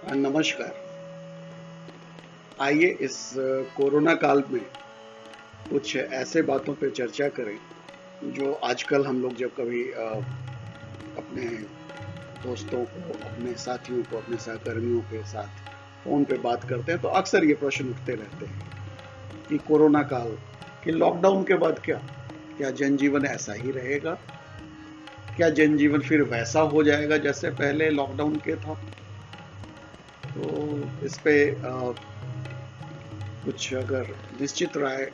नमस्कार। आइए इस कोरोना काल में कुछ ऐसे बातों पे चर्चा करें जो आजकल हम लोग जब कभी अपने दोस्तों को, अपने साथियों को, अपने सहकर्मियों के साथ फ़ोन पे बात करते हैं तो अक्सर ये प्रश्न उठते रहते हैं कि कोरोना काल, कि लॉकडाउन के बाद क्या? क्या जनजीवन ऐसा ही रहेगा? क्या जनजीवन फिर वैसा हो जाएगा जैसे पहले लॉकडाउन के था? तो इस पे कुछ अगर निश्चित राय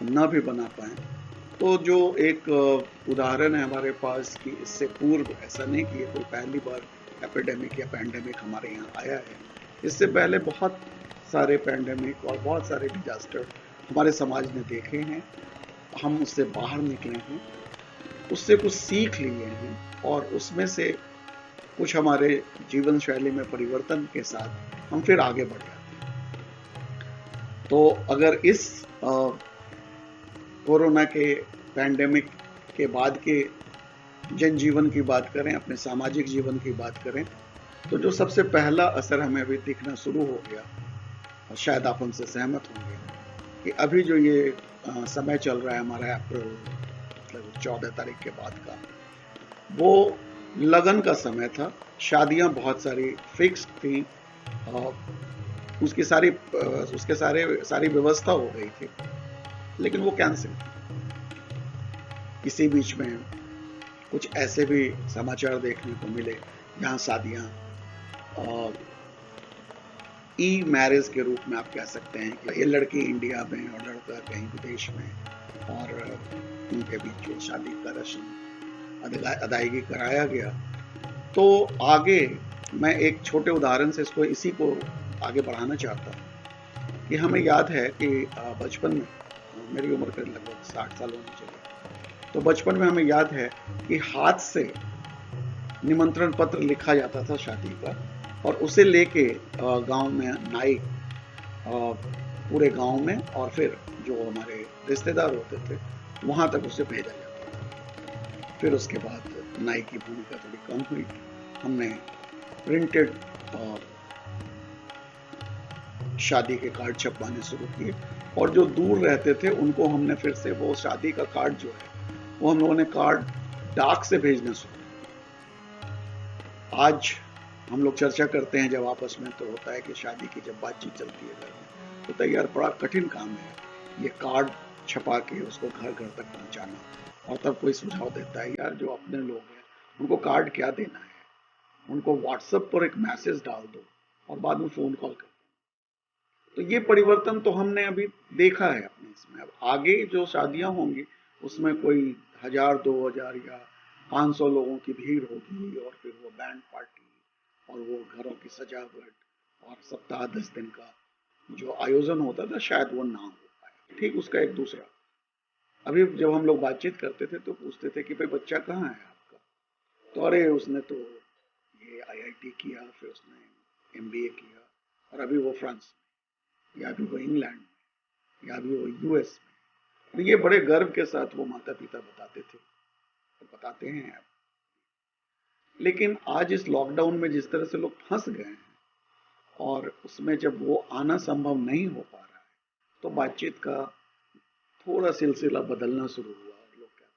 ना भी बना पाएँ, तो जो एक उदाहरण है हमारे पास कि इससे पूर्व ऐसा नहीं कि ये कोई पहली बार एपिडेमिक या पैंडेमिक हमारे यहाँ आया है। इससे पहले बहुत सारे पैंडेमिक और बहुत सारे डिज़ास्टर हमारे समाज ने देखे हैं। हम उससे बाहर निकले हैं, उससे कुछ सीख लिए हैं और उसमें से कुछ हमारे जीवन शैली में परिवर्तन के साथ हम फिर आगे बढ़ जाते हैं। तो अगर इस कोरोना के पैंडेमिक के बाद के जनजीवन की बात करें, अपने सामाजिक जीवन की बात करें, तो जो सबसे पहला असर हमें अभी दिखना शुरू हो गया, और शायद आप हमसे सहमत होंगे कि अभी जो ये समय चल रहा है हमारा अप्रैल मतलब 14 तारीख के बाद का, वो लगन का समय था। शादियां बहुत सारी फिक्स थी, उसकी सारी उसके सारी व्यवस्था हो गई थी, लेकिन वो कैंसिल थी। इसी बीच में कुछ ऐसे भी समाचार देखने को मिले जहां शादियां ई मैरिज के रूप में आप कह सकते हैं कि ये लड़की इंडिया में और लड़का कहीं विदेश में, और उनके बीच जो शादी का रस्म अदायगी कराया गया। तो आगे मैं एक छोटे उदाहरण से इसको इसी को आगे बढ़ाना चाहता हूँ कि हमें याद है कि बचपन में, मेरी उम्र करीब लगभग 60 साल होनी चाहिए, तो बचपन में हमें याद है कि हाथ से निमंत्रण पत्र लिखा जाता था शादी का, और उसे लेके गांव में नाई पूरे गांव में और फिर जो हमारे रिश्तेदार होते थे वहां तक उसे भेजा जाता था। फिर उसके बाद नाई की भूमिका थोड़ी कम हुई, हमने प्रिंटेड शादी के कार्ड छपवाने शुरू किए, और जो दूर रहते थे उनको हमने फिर से वो शादी का कार्ड जो है वो हम लोगों ने कार्ड डाक से भेजना शुरू किया। आज हम लोग चर्चा करते हैं जब आपस में, तो होता है कि शादी की जब बातचीत चलती है घर में, तो तय यार बड़ा कठिन काम है ये कार्ड छपा के उसको घर घर तक पहुंचाना। और तब कोई सुझाव देता है, यार जो अपने लोग हैं उनको कार्ड क्या देना है, उनको व्हाट्सएप पर एक मैसेज डाल दो और बाद में फोन कॉल कर। तो ये परिवर्तन तो हमने अभी देखा है अपने इसमें। अब आगे जो शादियां होंगी उसमें कोई 1000 2000 या 500 लोगों की भीड़ होगी, और फिर वो बैंड पार्टी और वो घरों की सजावट और सप्ताह 10 दिन का जो आयोजन होता था, शायद वो ना हो पाए। ठीक उसका एक दूसरा, अभी जब हम लोग बातचीत करते थे तो पूछते थे कि भाई बच्चा कहाँ है आपका, तो अरे उसने तो ये आईआईटी किया, फिर उसने एमबीए किया, और अभी वो फ्रांस में, या अभी वो इंग्लैंड में, या अभी वो यूएस में। और ये बड़े गर्व के साथ वो माता पिता बताते थे और बताते हैं अब। लेकिन आज इस लॉकडाउन में जिस तरह से लोग फंस गए हैं, और उसमें जब वो आना संभव नहीं हो पा रहा है, तो बातचीत का थोड़ा सिलसिला बदलना शुरू हुआ, और लोग कहते हैं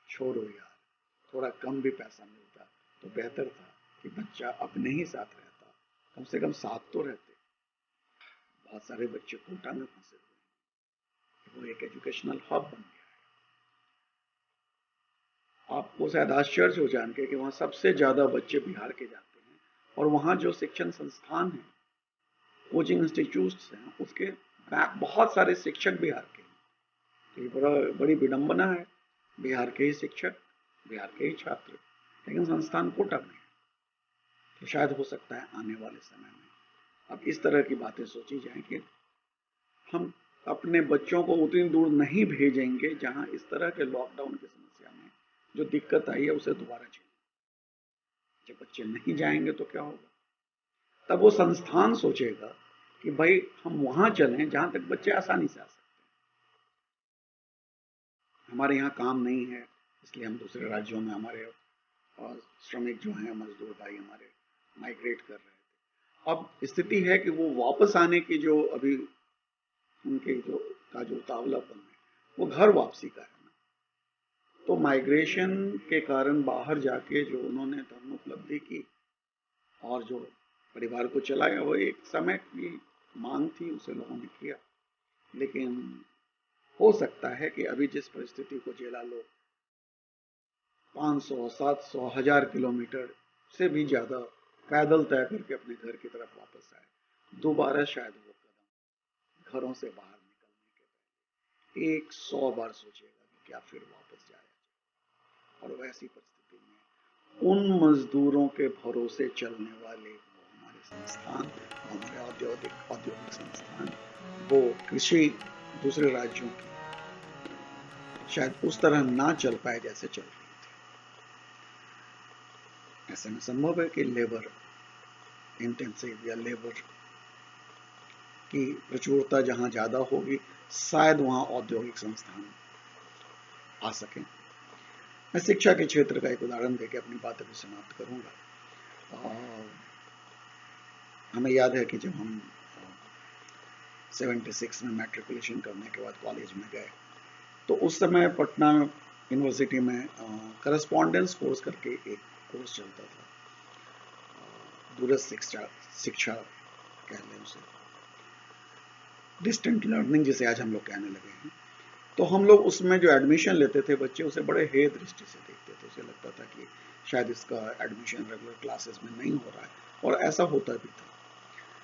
छोड़ो यार, थोड़ा कम भी पैसा मिलता तो बेहतर था कि बच्चा अपने ही साथ रहता, कम से कम साथ तो रहते। बहुत सारे बच्चे कोटा में फंसे हुए, वो एक एजुकेशनल हब बन गया। आपको शायद आश्चर्य हो जान के कि वहाँ सबसे ज्यादा बच्चे बिहार के जाते हैं, और वहाँ जो शिक्षण संस्थान है, कोचिंग इंस्टीट्यूट्स हैं, उसके बहुत सारे शिक्षक बिहार के हैं। तो ये बड़ी विडंबना है, बिहार के ही शिक्षक, बिहार के ही छात्र, लेकिन संस्थान कोटा में है। तो शायद हो सकता है आने वाले समय में अब इस तरह की बातें सोची जाए कि हम अपने बच्चों को उतनी दूर नहीं भेजेंगे जहां इस तरह के लॉकडाउन की समस्या में जो दिक्कत आई है उसे दोबारा झेलें। जब बच्चे नहीं जाएंगे तो क्या होगा? तब वो संस्थान सोचेगा कि भाई हम वहां चलें जहां तक बच्चे आसानी से आ सकते हैं। हमारे यहाँ काम नहीं है, इसलिए हम दूसरे राज्यों में हमारे श्रमिक जो हैं, मजदूर भाई हमारे माइग्रेट कर रहे हैं। अब स्थिति है कि वो वापस आने की जो अभी उनके जो तावलापन है वो घर वापसी का है ना। तो माइग्रेशन के कारण बाहर जाके जो उन्होंने धर्म उपलब्धि की और जो परिवार को चलाया, वो एक समय की मांग थी, उसे लोगों ने किया। लेकिन हो सकता है कि अभी जिस परिस्थिति को झेला लोग 500, 700, 1000 किलोमीटर से भी ज्यादा पैदल तय करके अपने घर की तरफ वापस आए, दोबारा शायद वो कदम घरों से बाहर निकलने के पहले 100 बार सोचेगा कि क्या फिर वापस जाया। और वैसी परिस्थिति में उन मजदूरों के भरोसे चलने वाले वो हमारे संस्थान, हमारे औद्योगिक संस्थान, वो कृषि दूसरे राज्यों की शायद उस तरह ना चल पाए जैसे चल रही थी। ऐसे में संभव है कि लेबर इंटेंसिव या लेबर की प्रचुरता जहां ज्यादा होगी, शायद वहां औद्योगिक संस्थान आ सके। मैं शिक्षा के क्षेत्र का एक उदाहरण देकर अपनी बात अभी समाप्त करूंगा। हमें याद है कि जब हम 76 में मैट्रिकुलेशन करने के बाद कॉलेज में गए, तो उस समय पटना यूनिवर्सिटी में करस्पॉन्डेंस कोर्स करके एक कोर्स चलता था, दूरस्थ शिक्षा कह लें उसे, डिस्टेंट लर्निंग जिसे आज हम लोग कहने लगे हैं। तो हम लोग उसमें जो एडमिशन लेते थे बच्चे, उसे बड़े हेय दृष्टि से देखते थे। उसे लगता था कि शायद इसका एडमिशन रेगुलर क्लासेस में नहीं हो रहा है, और ऐसा होता भी था।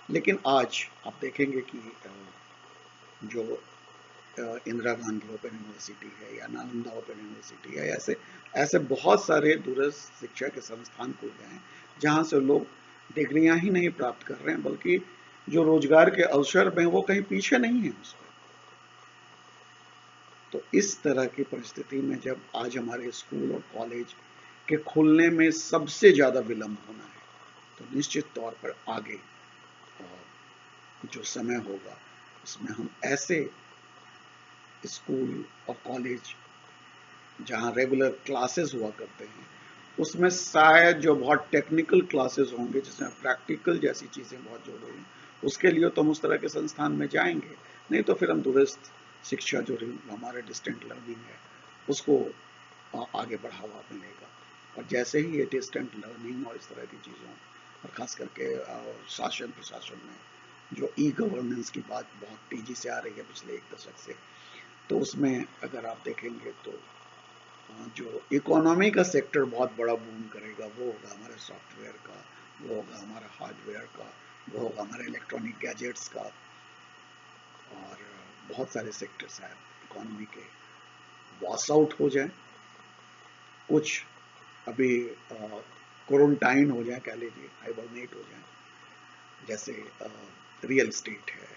लेकिन आज आप देखेंगे कि जो इंदिरा गांधी ओपन यूनिवर्सिटी है या नालंदा ओपन यूनिवर्सिटी है, ऐसे ऐसे बहुत सारे दूरस्थ शिक्षा के संस्थान खुल गए हैं, जहां से लोग डिग्रियां ही नहीं प्राप्त कर रहे हैं, बल्कि जो रोजगार के अवसर में वो कहीं पीछे नहीं है उसमें। तो इस तरह की परिस्थिति में जब आज हमारे स्कूल और कॉलेज के खुलने में सबसे ज्यादा विलंब होना है, तो निश्चित तौर पर आगे जो समय होगा उसमें हम ऐसे स्कूल और कॉलेज जहां रेगुलर क्लासेस हुआ करते हैं, उसमें शायद जो बहुत टेक्निकल क्लासेस होंगे जिसमें प्रैक्टिकल जैसी चीजें बहुत जोड़ी हैं, उसके लिए तो हम उस तरह के संस्थान में जाएंगे। नहीं तो फिर हम दूरस्थ शिक्षा जो हमारे डिस्टेंट लर्निंग है उसको आगे बढ़ावा मिलेगा। और जैसे ही ये डिस्टेंट लर्निंग और इस तरह की चीज़ों, और खास करके शासन प्रशासन में जो ई गवर्नेंस की बात बहुत तेजी से आ रही है पिछले 1 दशक से, तो उसमें अगर आप देखेंगे तो जो इकोनॉमी का सेक्टर बहुत बड़ा बूम करेगा, वो होगा हमारे सॉफ्टवेयर का, वो होगा हमारा हार्डवेयर का, वो होगा हमारे इलेक्ट्रॉनिक गैजेट्स का, और बहुत सारे सेक्टर्स हैं इकोनॉमी के वॉश आउट हो जाए, कुछ अभी क्वारंटाइन हो जाए, कह लीजिए हाइबरनेट हो जाए, जैसे रियल एस्टेट है,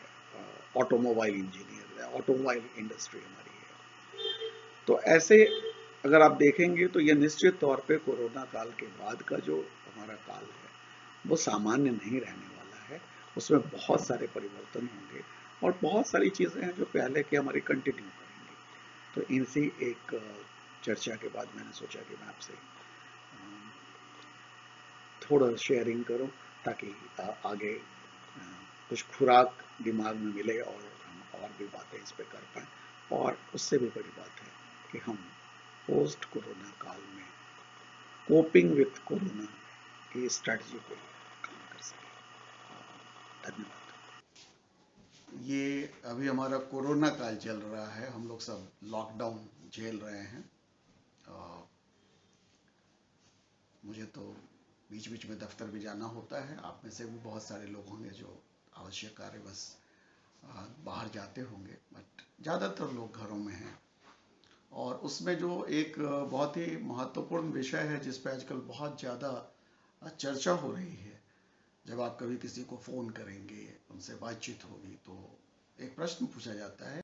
ऑटोमोबाइल इंजीनियर है, ऑटोमोबाइल इंडस्ट्री हमारी है। तो ऐसे अगर आप देखेंगे तो यह निश्चित तौर पे कोरोना काल के बाद का जो हमारा काल है वो सामान्य नहीं रहने वाला है। उसमें बहुत सारे परिवर्तन होंगे और बहुत सारी चीजें हैं जो पहले की हमारी कंटिन्यू करेंगी। तो इनसी एक चर्चा के बाद मैंने सोचा कि मैं आपसे थोड़ा शेयरिंग करूं, ताकि आगे कुछ खुराक दिमाग में मिले और हम और भी बातें इस पे कर पाए। और उससे भी बड़ी बात है कि हम पोस्ट कोरोना काल में कोपिंग विथ कोरोना की स्ट्रैटेजी पे काम कर सकें। धन्यवाद। ये अभी हमारा कोरोना काल चल रहा है, हम लोग सब लॉकडाउन झेल रहे हैं। मुझे तो बीच बीच में दफ्तर भी जाना होता है, आप में से भी बहुत सारे लोग होंगे जो आवश्यक कार्य बस बाहर जाते होंगे, बट ज़्यादातर लोग घरों में हैं। और उसमें जो एक बहुत ही महत्वपूर्ण विषय है जिस पे आजकल बहुत ज़्यादा चर्चा हो रही है, जब आप कभी किसी को फ़ोन करेंगे, उनसे बातचीत होगी, तो एक प्रश्न पूछा जाता है